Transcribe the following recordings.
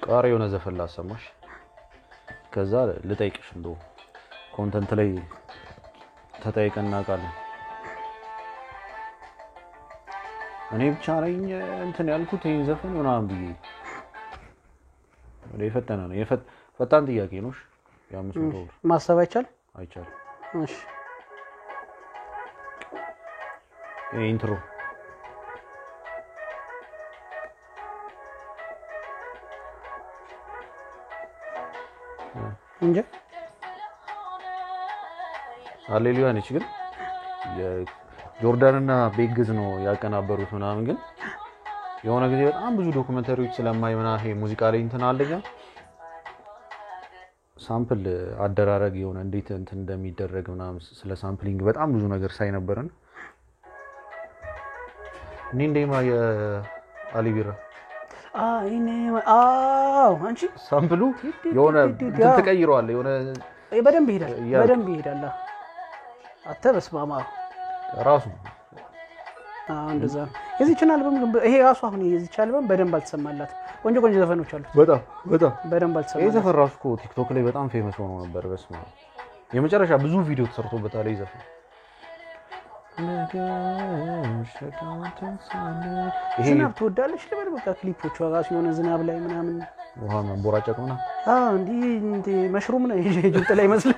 ቃሪ የሆነ ዘፈን ላሰማሽ ከዛ ልጠይቅሽ እንደው ኮንተንት ላይ ተጠይቀና ቃል እኔ ብቻ ነኝ እንትን ያልኩት ይሄን ዘፈን ምናምን ብዬ ወደ ፈተና ነው ፈጣን ጥያቄ ነው ያ500 ማሰብ አይቻል እሺ ኢንትሮ እንጂ ሃሌሉያ ነች ግን የጆርዳን እና ቤግዝ ነው ያቀናበሩት ምናምን ግን የሆነ ጊዜ በጣም ብዙ ዶክመንተሪዎች ስለማይ ምናምን ይሄ ሙዚቃ ላይ እንትን አለኛ ሳምፕል አደራረግ የሆነ እንዴት እንትን እንደሚደረግ ምናምን ስለ ሳምፕሊንግ በጣም ብዙ ነገር ሳይ ነበርና እንደማ የአሊቢራ አንቺ ሳምፕሉ የሆነ ተቀይሯል የሆነ በደንብ ይሄዳል አተበስማማ ራሱ እንደዛ የዚህ ቻናል ይሄ ራሱ አሁን የዚህ ቻናል በደንብ አልተሰማላት ቆንጆ ዘፈኖች አሉ በጣም በደንብ አልተሰማላት ይሄ ዘፈን ራሱ ቲክቶክ ላይ በጣም ፌመስ ሆኖ ነበር በስማ የመጨረሻ ብዙ ቪዲዮ ተሰርቶበታል ይሄ ዘፈን ዝናብ ትወዳለሽ ለምን በቃ ክሊፖቹ ራሱ የሆነ ዝናብ ላይ ምናምን ውሃ መንቦራጨቅ ነው እንዴ መሽሩም ነው ጅብጥ ላይ መስለ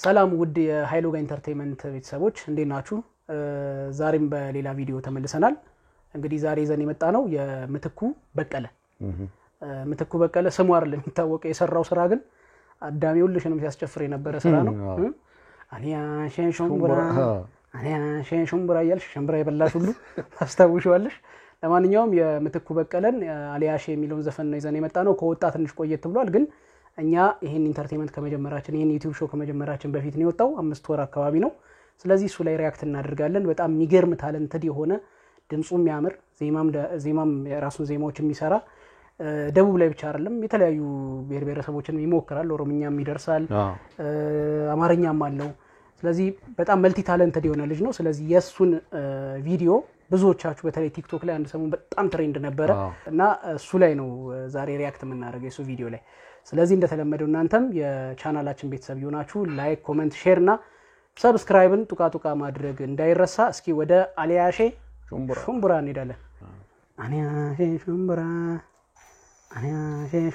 ሰላም ውድ የሃይሎጋ ኢንተርቴይንመንት ቤተሰቦች እንዴት ናችሁ ዛሬም በሌላ ቪዲዮ ተመልሰናል እንግዲህ ዛሬ ዘን የመጣ ነው የምትኩ በቀለ ስሙ አይደለም የሚታወቀው የሰራው ስራ ግን አዳሚው ልሽንም ሲያስጨፍር የነበረ ስራ ነው አሊያ ሸንሹምብራ ያልሽ ሸምብራ ይበላሽ ሁሉ ታስታውሻለሽ ለማንኛውም የምትኩ በቀለን አሊያሽ የሚለውን ዘፈን ነው ይዘን የመጣ ነው ከወጣ ትንሽ ቆየት ብሏል ግን እኛ ይሄን ኢንተርቴይንመንት ከመጀመራችን ይሄን ዩቲዩብ ሾው ከመጀመራችን በፊት ነው የወጣው 5 ወር አካባቢ ነው ስለዚህ እሱ ላይ ሪአክት እናደርጋለን በጣም የሚገርም ታለንትድ የሆነ ድምጹ የሚያምር ዜማም የራሱን ዜማዎች የሚሰራ ደቡብ ላይ ብቻ አይደለም የተለያዩ ብሔር ብሔረሰቦችን ይሞክራል ኦሮምኛም ይደርሳል አማርኛም አለው ስለዚህ በጣም መልቲ ታለንትድ የሆነ ልጅ ነው ስለዚህ የሱን ቪዲዮ ብዙዎቻችሁ በተለይ ቲክቶክ ላይ አንድ ሰሞን በጣም ትሬንድ ነበረ እና እሱ ላይ ነው ዛሬ ሪአክት የምናደርገው የሱ ቪዲዮ ላይ ስለዚህ እንደተለመደው እናንተም የቻናላችን ቤተሰብ ይሆናችሁ ላይክ ኮሜንት ሼር እና ሰብስክራይብን ጡቃ ማድረግ እንዳይረሳ እስኪ ወደ አሊያሼ ሹምቡራ እንሄዳለን አሊያሼ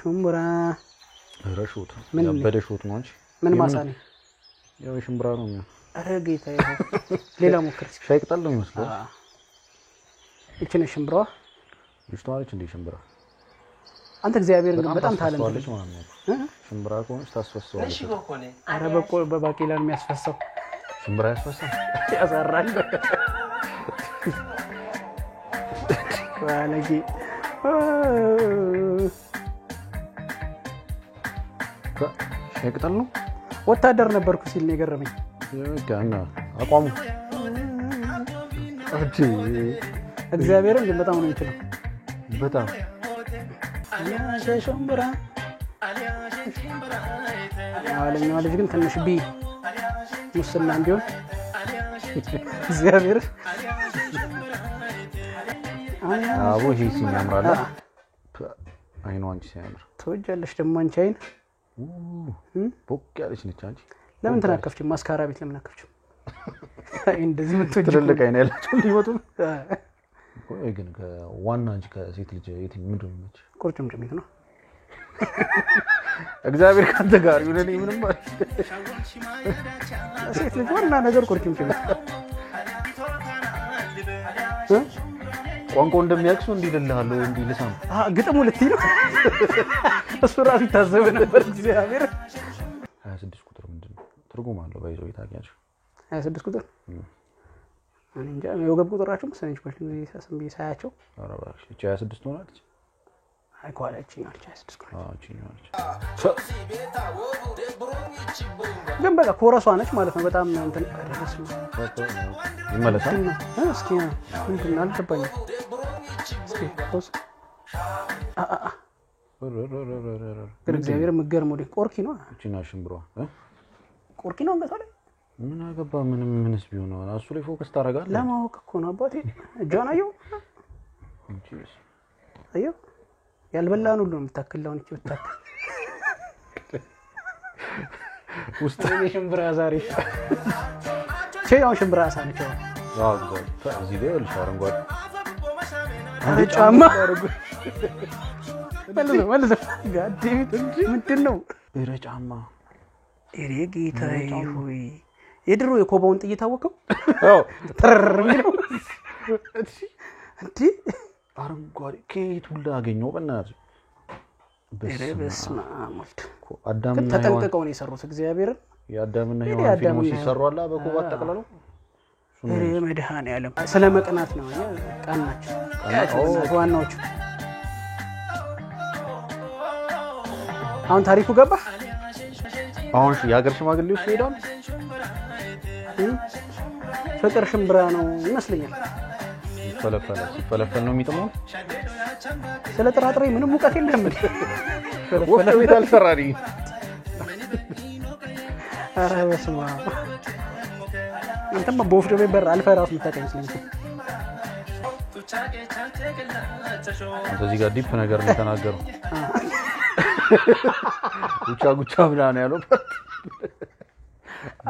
ሹምቡራ ረሹት ያበደ ሹት ነው እንጂ ምን ማሳኔ ያው ሽምብራ ነው አረ ጌታዬ ሌላ ሞክር ሻይ ቅጠል ነው የሚመስለው እቺ ነው ሽምብራዋ ይስተዋልች እንደ ሽምብራ አንተ እግዚአብሔር ግን በጣም ታለንት ልጅ ማለት ነው ሽምብራ ኮንስ ታስፈሰዋለች እሺ በኮኔ አረ በባቂላን የሚያስፈሰው ሽምብራ ያስፈሰው ያዛራል ዋለጂ ሻይ ቅጠል ነው ወታደር ነበርኩ ሲል ነው የገረመኝ ያና አቋሙ አጂ እግዚአብሔርን ግን በጣም ነው የሚችለው በጣም አሊያሼ ሹምቡራ አለኛው ልጅ ግን ትንሽ ቢ ሙስና እንዲሆን እግዚአብሔር አቦ ሂሲ ያምራል አይኑ አንቺ ሲያምር ተወጃለሽ ደሞ አንቺ አይን ቦክ ያለች ነች አንቺ ለምን ተናከፍች ማስካራ ቤት ለምን አከፍች እንደዚህ ምትወጂ ትልልቅ አይን ያላችሁ እንዲመጡ ቆይ ግን ከዋና አንቺ ከሴት ልጅ የትኝ ምንድን ነው ነች ቁርጭምጭሚት ነው እግዚአብሔር ካንተ ጋር ይሁን እኔ ምንም ማለት ሴት ልጅ ዋና ነገር ቁርጭምጭሚት ቋንቋ እንደሚያክሱ እንዲልልሃለሁ እንዲልሳም ግጥሙ ልትይ ነው እሱ ራሱ ታዘበ ነበር እግዚአብሔር 26 ቁጥር ምንድነው ትርጉም አለው ባይዘው ይታያችሁ 26 ቁጥር እንጃ የወገብ ቁጥራቸው መሰለኝ ኳሽን ሲያስም ቢሳያቸው ኧረ እባክሽ 26 ሆናለች አይኳላችኝ አርቻስ ዲስኮ ቺኛች ግን በቃ ኮረሷ ነች ማለት ነው በጣም እንትን አደረስ ነው ይመለሳል እስኪ ምንድነው አልገባኝም እስኪ ፖስ እግዚአብሔር ምገርመው ቆርኪ ነው ቺና ሽምብሯ ቆርኪ ነው እንገታለ ምን አገባ ምንስ ቢሆን ነው እሱ ላይ ፎከስ ታረጋለህ ለማወቅ እኮ ነው አባቴ ጆናዮ እንጂስ አዮ ያልበላን ሁሉ የምታክላውን እቺ ወጣት ውስጥ ሽምብራ ዛሬ ቼው ሽምብራ ሳንቸው ያው እዚህ ላይ ልሻረንጓድ ጫማ ወለዘ ጋዴት ምንድነው ጫማ እሬ ጌታዬ ሆይ የድሮ የኮባውን ጥይት አወቀው አዎ ተረርሚለው እንዴ አረንጓዴ ከየት ሁሉ አገኘው በእናትህ በስመ አብ ወልድ አዳምና ተጠንቀቀው ነው የሰሩት እግዚአብሔርን የአዳምና ሔዋን ፊልሞች ሲሰሩ አላ በኮባ ተጠቅለለው እሬ መድኃኔዓለም ስለ መቅናት ነው ቃናቸው ዋናዎቹ አሁን ታሪኩ ገባ አሁን የሀገር ሽማግሌዎች ሄደው ፍቅር ሽምብራ ነው ይመስለኛል ፈለፈል ነው የሚጥመው ስለ ጥራጥሬ ምንም ሙቀት የለም ወፍጮ ቤት አልሰራሪ አረ በስመ አብ እንተማ በወፍጮ ቤት በር አልፈራስ ምታቀኝ ስለዚህ እዚህ ጋር ዲፕ ነገር ነው ተናገረው ጉቻ ብላ ነው ያለው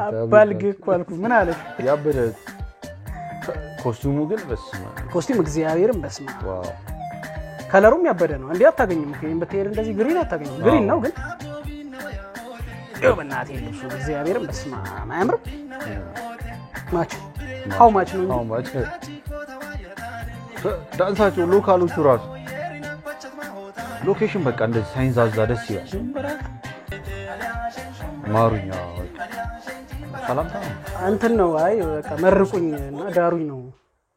አባልግ ኳልኩ ምን አለ ያበደ ኮስቲሙ ግን በስመ ኮስቲም እግዚአብሔርን በስመ ዋው ከለሩም ያበደ ነው እንዴ አታገኝም ከይን በተሄድ እንደዚህ ግሪን አታገኝም ግሪን ነው ግን በእናቴ ልብሱ እግዚአብሔርን በስመ አያምርም ማች ሃው ማች ዳንሳቸው ሎካሎቹ ራሱ ሎኬሽን በቃ እንደዚህ ሳይንዛዛ ደስ ይላል ማሩኛ ሰላምታ እንትን ነው አይ በቃ መርቁኝና ዳሩኝ ነው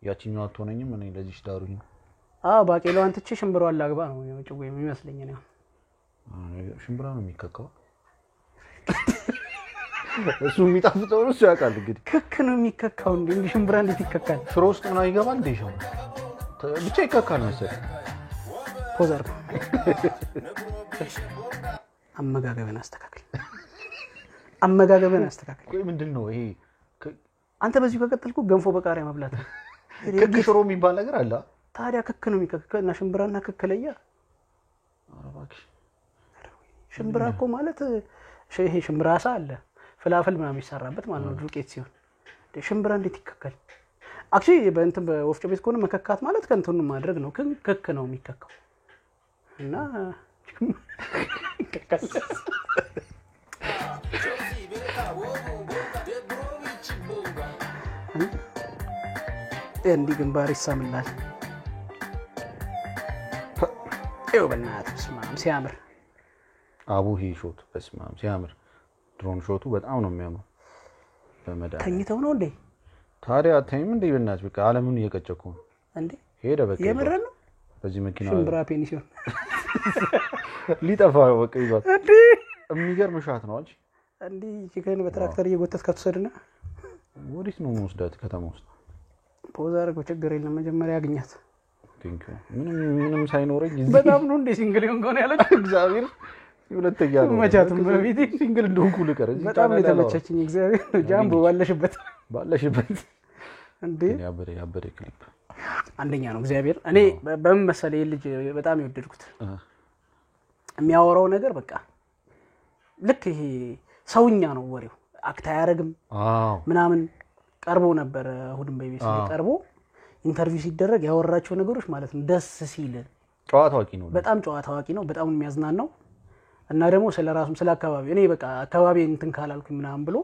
ያቺኛው አትሆነኝም እኔ ለዚህ ዳሩኝ ባቄላው አንተቼ ሽምብራው አላግባ ነው የጭው የሚመስለኝ ነው ሽምብራ ነው የሚከካው እሱ የሚጣፍጠው ነው ያቃል እንግዲህ ክክ ነው የሚከካው እንዴ ሽምብራ እንዴት ይከካል ፍሮ ውስጥ ነው ይገባል እንዴ ሻው ብቻ ይከካል መሰለኝ ፖዘር አመጋገብን አስተካክል ቆይ ምንድነው ይሄ አንተ በዚህ ከቀጠልኩ ገንፎ በቃሪያ መብላት ክክ ሽሮ የሚባል ነገር አለ ታዲያ ክክ ነው የሚከከና ሽምብራና ክክ ለያ አረባክ ሽምብራ እኮ ማለት ይሄ ሽምብራሳ አለ ፍላፍል ምናምን ይሰራበት ማለት ነው ዱቄት ሲሆን ሽምብራ እንዴት ይከካል አክቹሊ በእንትን በወፍጮ ቤት ከሆነ መከካት ማለት ከእንትኑ ማድረግ ነው ክክ ነው የሚከካው እና ይከካል እንዲ ግንባር ይሳምላል በእናትህ ስማም ሲያምር አቡሂ ሾት በስማም ሲያምር ድሮን ሾቱ በጣም ነው የሚያምረው በመዳ ተኝተው ነው እንዴ ታዲያ ታይም እንዴ በእናትህ በቃ ዓለምን እየቀጨኩ ነው እንዴ ሄደ በቃ የምር ነው በዚህ መኪና ሽምብራ ፔኒሲዮን ሊጠፋ በቃ ይዟት እንዴ የሚገርም ሻት ነው አልሽ እንዴ ቺከን በትራክተር እየጎተት ከተሰደና ወዲስ ነው ወስዳት ከተማ ውስጥ ፖዛር ችግር የለም መጀመሪያ ያገኛት ቴንክ ዩ ምንም ሳይኖረኝ በጣም ነው እንዴ ሲንግል እንኳን ያለች እግዚአብሔር ሁለተኛ ነው መቻቱም በቤቴ ሲንግል እንደሆንኩ ልቀር በጣም የተመቸችኝ እግዚአብሔር ጃምቦ ባለሽበት እንዴ ያበደ ክሊፕ አንደኛ ነው እግዚአብሔር እኔ በምን መሰለኝ ልጅ በጣም ይወደድኩት የሚያወራው ነገር በቃ ልክ ይሄ ሰውኛ ነው ወሬው አክታ ያረግም ምናምን ቀርቦ ነበር ሁሉም በቤት ቀርቦ ኢንተርቪው ሲደረግ ያወራቸው ነገሮች ማለት ነው ደስ ሲል ጨዋታ ዋቂ ነው በጣም ጨዋታ ዋቂ ነው በጣም የሚያዝናናው እና ደግሞ ስለራሱም ስለ አካባቢ እኔ በቃ አካባቢ እንትን ካላልኩኝ ምናምን ብሎ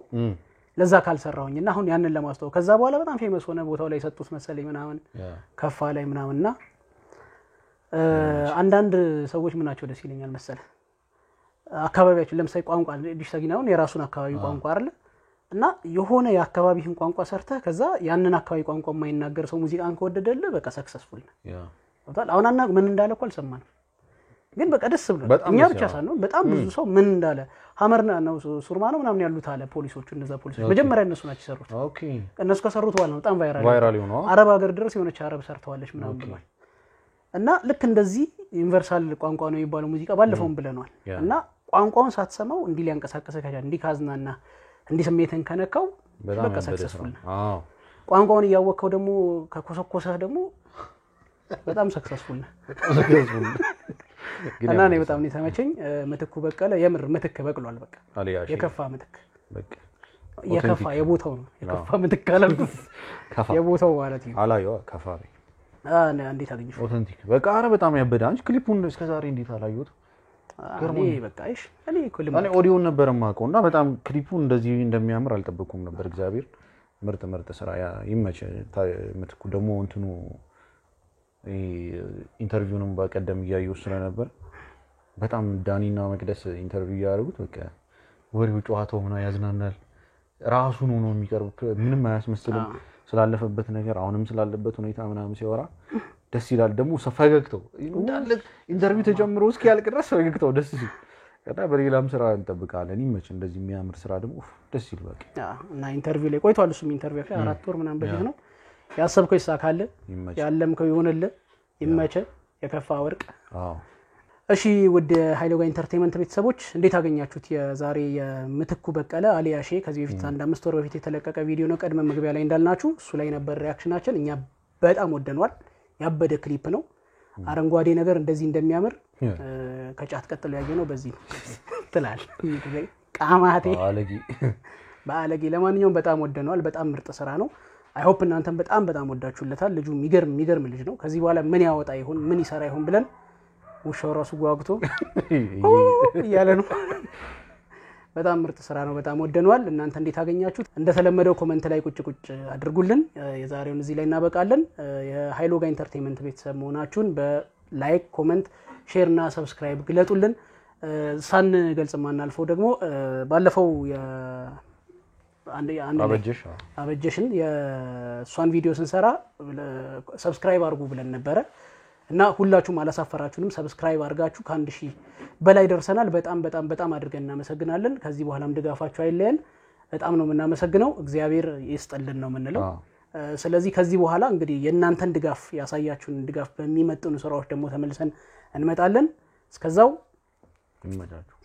ለዛ ካልሰራውኝና አሁን ያንን ለማስተዋወቅ ከዛ በኋላ በጣም ፌመስ ሆነ ቦታው ላይ ሰጡት መሰለኝ ምናምን ከፋ ላይ ምናምንና አንዳንድ ሰዎች ምናቸው ደስ ይለኛል መሰለ አካባቢያችን ለምሳሌ ቋንቋ ዲሽታጊናውን የራሱን አካባቢ ቋንቋ አይደል እና የሆነ የአካባቢህን ቋንቋ ሰርተህ ከዛ ያንን አካባቢ ቋንቋ የማይናገር ሰው ሙዚቃን ከወደደለ በቃ ሰክሰስፉል ነው ያው አሁን ምን እንዳለ እኮ አልሰማንም ግን በቃ ደስ ብሎ እኛ ብቻ ሳንሆን በጣም ብዙ ሰው ምን እንዳለ ሀመርና ነው ሱርማ ነው ምናምን ያሉት አለ ፖሊሶቹ እነዛ ፖሊሶች መጀመሪያ እነሱ ናቸው ሰሩት ኦኬ እነሱ ከሰሩት በኋላ ነው በጣም ቫይራል ሆኖ አረብ ሀገር ድረስ የሆነች አረብ ሰርተዋለች ምናምን ብሏል እና ልክ እንደዚህ ዩኒቨርሳል ቋንቋ ነው የሚባለው ሙዚቃ ባለፈውም ብለናል እና ቋንቋውን ሳትሰማው እንዲ ሊያንቀሳቀሰ ከቻለ እንዲ ካዝናና እንዲ ስሜትን ከነካው በቃ ሰክሰስፉል አዎ ቋንቋውን ያወቀው ደግሞ ከኮሰኮሰህ ደግሞ በጣም ሰክሰስፉል ነው እና ነው በጣም ነው ተመቸኝ ምትኩ በቀለ የምር ምትክ በቅሏል በቃ የከፋ ምትክ በቃ የከፋ የቦታው ነው የከፋ ምትክ አላልኩ የቦታው ማለት ነው አላየው ከፋ እንዴት አገኘሽ ኦተንቲክ በቃ አረ በጣም ያበዳንች ክሊፑን እስከ ዛሬ እንዴት አላየሁት ገርሞኝ በቃ እሺ እኔ ኦዲዮን ነበር ማቀውና በጣም ክሊፑን እንደዚህ እንደሚያምር አልጠበቅኩም ነበር እግዚአብሔር ምርጥ ስራ ይመች ምትኩ ደግሞ እንትኑ ኢንተርቪውንም በቀደም ያየው ስለነበር በጣም ዳኒና መቅደስ ኢንተርቪው ያደርጉት በቃ ወሬው ጨዋታው ሆነ ያዝናናል ራሱን ሆኖ የሚቀርብ ምንም አያስመስልም ስላለፈበት ነገር አሁንም ስላለበት ሁኔታ ምናምን ሲወራ ደስ ይላል ደግሞ ፈገግታው እንዳለ ኢንተርቪው ተጀምሮ እስኪያልቅ ድረስ ፈገግታው ደስ ይላል ከዛ በሌላም ስራ እንጠብቃለን ይመች እንደዚህ የሚያምር ስራ ደግሞ ደስ ይል በቃ እና ኢንተርቪው ላይ ቆይቷል እሱም ኢንተርቪው ላይ 4 ወር ምናምን በፊት ነው ያሰብከው ይሳካል ያለምከው ይሆንል ይመቸ የከፋ ወርቅ እሺ ወደ ሃይሎጋ ኢንተርቴይንመንት ቤተሰቦች እንዴት አገኛችሁት የዛሬ የምትኩ በቀለ አሊያሼ ከዚህ በፊት 5 ወር በፊት የተለቀቀ ቪዲዮ ነው ቀድመ መግቢያ ላይ እንዳልናችሁ እሱ ላይ ነበር ሪአክሽናችን እኛ በጣም ወደነዋል ያበደ ክሊፕ ነው አረንጓዴ ነገር እንደዚህ እንደሚያምር ከጫት ቀጥሎ ያየነው በዚህ ትላል ቃማቴ ባለጊ ለማንኛውም በጣም ወደነዋል በጣም ምርጥ ስራ ነው አይ ሆፕ እናንተም በጣም ወዳችሁለታል ልጁ የሚገርም ልጅ ነው ከዚህ በኋላ ምን ያወጣ ይሆን ምን ይሰራ ይሆን ብለን ውሻው ራሱ ጓጉቶ ያለ ነው በጣም ምርጥ ስራ ነው በጣም ወደነዋል እናንተ እንዴት አገኛችሁት እንደተለመደው ኮሜንት ላይ ቁጭ አድርጉልን የዛሬውን እዚህ ላይ እናበቃለን የሃይሎጋ ኢንተርቴይንመንት ቤተሰብ መሆናችሁን በላይክ ኮሜንት ሼር እና ሰብስክራይብ ግለጡልን ሳን ገልጽ ማናልፈው ደግሞ ባለፈው አበጀሽን የሷን ቪዲዮ ስንሰራ ሰብስክራይብ አድርጉ ብለን ነበር እና ሁላችሁም አላሳፈራችሁንም ሰብስክራይብ አድርጋችሁ ከ1000 በላይ ደርሰናል በጣም አድርገን እናመሰግናለን ከዚህ በኋላም ድጋፋችሁ አይለየን በጣም ነው የምናመሰግነው እግዚአብሔር ይስጥልን ነው የምንለው ስለዚህ ከዚህ በኋላ እንግዲህ የእናንተን ድጋፍ ያሳያችሁን ድጋፍ በሚመጥኑ ስራዎች ደግሞ ተመልሰን እንመጣለን እስከዛው ይመጣችሁ